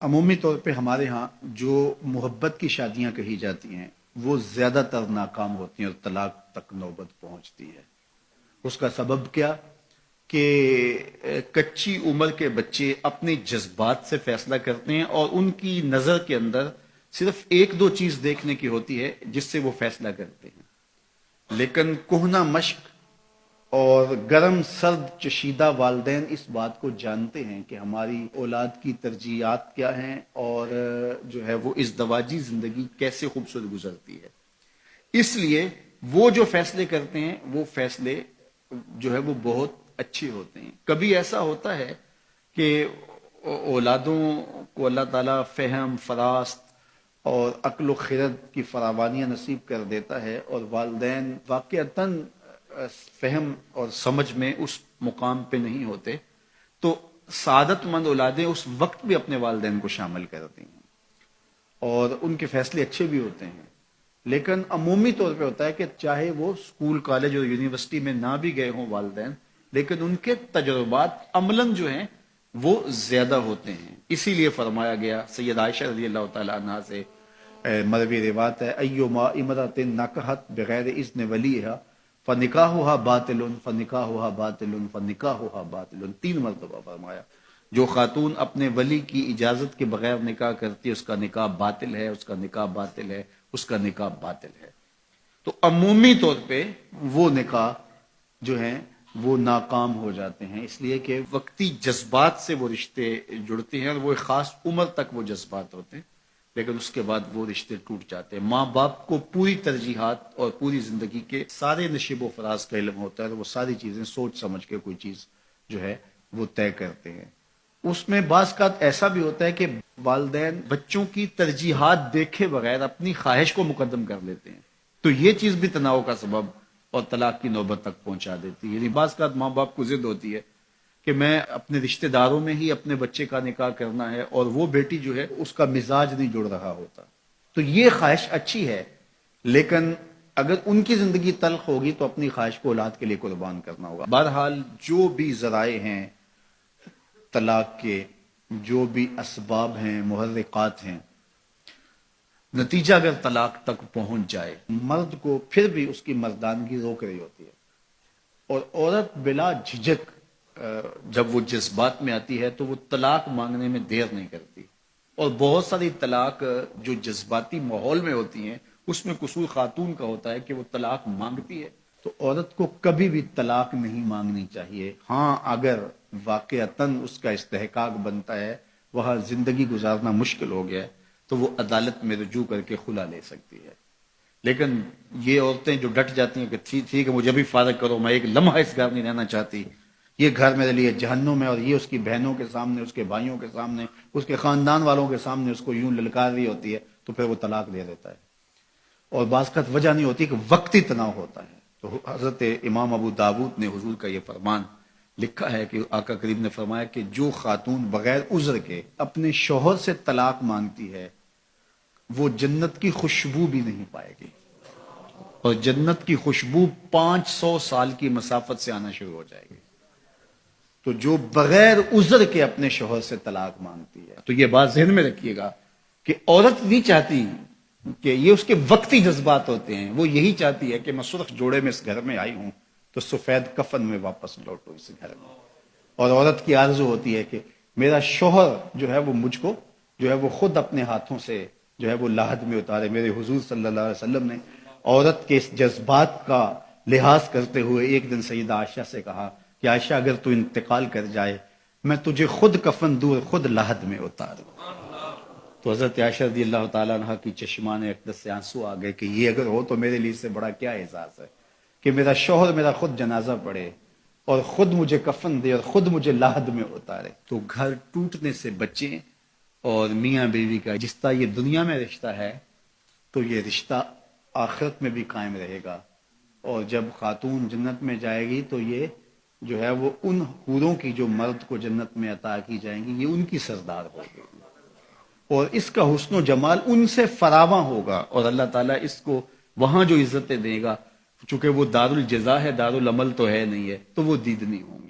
عمومی طور پہ ہمارے ہاں جو محبت کی شادیاں کہی جاتی ہیں وہ زیادہ تر ناکام ہوتی ہیں اور طلاق تک نوبت پہنچتی ہے۔ اس کا سبب کیا کہ کچی عمر کے بچے اپنے جذبات سے فیصلہ کرتے ہیں اور ان کی نظر کے اندر صرف ایک دو چیز دیکھنے کی ہوتی ہے جس سے وہ فیصلہ کرتے ہیں، لیکن کہنہ مشق اور گرم سرد چشیدہ والدین اس بات کو جانتے ہیں کہ ہماری اولاد کی ترجیحات کیا ہیں اور جو ہے وہ ازدواجی زندگی کیسے خوبصورت گزرتی ہے۔ اس لیے وہ جو فیصلے کرتے ہیں وہ فیصلے جو ہے وہ بہت اچھے ہوتے ہیں۔ کبھی ایسا ہوتا ہے کہ اولادوں کو اللہ تعالیٰ فہم، فراست اور عقل و خرد کی فراوانیاں نصیب کر دیتا ہے اور والدین واقعتاً فہم اور سمجھ میں اس مقام پہ نہیں ہوتے، تو سعادت مند اولادیں اس وقت بھی اپنے والدین کو شامل کرتی ہیں اور ان کے فیصلے اچھے بھی ہوتے ہیں۔ لیکن عمومی طور پہ ہوتا ہے کہ چاہے وہ اسکول، کالج اور یونیورسٹی میں نہ بھی گئے ہوں والدین، لیکن ان کے تجربات عملاً جو ہیں وہ زیادہ ہوتے ہیں۔ اسی لیے فرمایا گیا سید عائشہ رضی اللہ تعالی عنہا سے مروی روایت ہے، ایما امرأۃ نکحت بغیر اذن ولیہا فنکاحها باطل فنکاحها باطل فنکاحها باطل، 3 مرتبہ فرمایا جو خاتون اپنے ولی کی اجازت کے بغیر نکاح کرتی ہے اس کا نکاح باطل ہے، اس کا نکاح باطل ہے، اس کا نکاح باطل ہے۔ تو عمومی طور پہ وہ نکاح جو ہیں وہ ناکام ہو جاتے ہیں، اس لیے کہ وقتی جذبات سے وہ رشتے جڑتے ہیں اور وہ ایک خاص عمر تک وہ جذبات ہوتے ہیں، لیکن اس کے بعد وہ رشتے ٹوٹ جاتے ہیں۔ ماں باپ کو پوری ترجیحات اور پوری زندگی کے سارے نشیب و فراز کا علم ہوتا ہے اور وہ ساری چیزیں سوچ سمجھ کے کوئی چیز جو ہے وہ طے کرتے ہیں۔ اس میں بعض کا ایسا بھی ہوتا ہے کہ والدین بچوں کی ترجیحات دیکھے بغیر اپنی خواہش کو مقدم کر لیتے ہیں، تو یہ چیز بھی تناؤ کا سبب اور طلاق کی نوبت تک پہنچا دیتی ہے۔ یعنی بعض کا ماں باپ کو ضد ہوتی ہے کہ میں اپنے رشتہ داروں میں ہی اپنے بچے کا نکاح کرنا ہے اور وہ بیٹی جو ہے اس کا مزاج نہیں جڑ رہا ہوتا، تو یہ خواہش اچھی ہے، لیکن اگر ان کی زندگی تلخ ہوگی تو اپنی خواہش کو اولاد کے لیے قربان کرنا ہوگا۔ بہرحال جو بھی ذرائع ہیں طلاق کے، جو بھی اسباب ہیں، محرکات ہیں، نتیجہ اگر طلاق تک پہنچ جائے، مرد کو پھر بھی اس کی مردانگی روک رہی ہوتی ہے اور عورت بلا جھجک جب وہ جذبات میں آتی ہے تو وہ طلاق مانگنے میں دیر نہیں کرتی، اور بہت ساری طلاق جو جذباتی ماحول میں ہوتی ہیں اس میں قصور خاتون کا ہوتا ہے کہ وہ طلاق مانگتی ہے۔ تو عورت کو کبھی بھی طلاق نہیں مانگنی چاہیے، ہاں اگر واقعتاً اس کا استحقاق بنتا ہے، وہاں زندگی گزارنا مشکل ہو گیا ہے، تو وہ عدالت میں رجوع کر کے خلا لے سکتی ہے۔ لیکن یہ عورتیں جو ڈٹ جاتی ہیں کہ ٹھیک ہے مجھے بھی فارغ کرو، میں ایک لمحہ اس گھر نہیں رہنا چاہتی، یہ گھر میرے لیے جہنم ہے، اور یہ اس کی بہنوں کے سامنے، اس کے بھائیوں کے سامنے، اس کے خاندان والوں کے سامنے اس کو یوں للکار رہی ہوتی ہے، تو پھر وہ طلاق دے دیتا ہے، اور بعض کا وجہ نہیں ہوتی کہ وقتی تناؤ ہوتا ہے۔ تو حضرت امام ابو داود نے حضور کا یہ فرمان لکھا ہے کہ آقا کریم نے فرمایا کہ جو خاتون بغیر عذر کے اپنے شوہر سے طلاق مانگتی ہے وہ جنت کی خوشبو بھی نہیں پائے گی، اور جنت کی خوشبو 500 سال کی مسافت سے آنا شروع ہو جائے گی۔ تو جو بغیر عذر کے اپنے شوہر سے طلاق مانگتی ہے، تو یہ بات ذہن میں رکھیے گا کہ عورت نہیں چاہتی کہ یہ اس کے وقتی جذبات ہوتے ہیں، وہ یہی چاہتی ہے کہ میں سرخ جوڑے میں اس گھر میں آئی ہوں تو سفید کفن میں واپس لوٹوں اس گھر میں، اور عورت کی آرزو ہوتی ہے کہ میرا شوہر جو ہے وہ مجھ کو جو ہے وہ خود اپنے ہاتھوں سے جو ہے وہ لاحد میں اتارے۔ میرے حضور صلی اللہ علیہ وسلم نے عورت کے اس جذبات کا لحاظ کرتے ہوئے ایک دن سیدہ عائشہ سے کہا کہ عائشہ اگر تو انتقال کر جائے میں تجھے خود کفن دوں، خود لاحد میں اتاروں۔ تو حضرت عائشہ رضی اللہ تعالیٰ عنہ کی چشمان اقدس سے آنسو آ گئے کہ یہ اگر ہو تو میرے لیے اس سے بڑا کیا احساس ہے کہ میرا شوہر میرا خود جنازہ پڑھے اور خود مجھے کفن دے اور خود مجھے لاحد میں اتارے۔ تو گھر ٹوٹنے سے بچیں، اور میاں بیوی کا جس طرح یہ دنیا میں رشتہ ہے تو یہ رشتہ آخرت میں بھی قائم رہے گا، اور جب خاتون جنت میں جائے گی تو یہ جو ہے وہ ان حوروں کی جو مرد کو جنت میں عطا کی جائیں گی، یہ ان کی سردار ہوگی، اور اس کا حسن و جمال ان سے فراواں ہوگا، اور اللہ تعالیٰ اس کو وہاں جو عزتیں دے گا، چونکہ وہ دار الجزا ہے، دار العمل تو ہے نہیں ہے، تو وہ دیدنی ہوں۔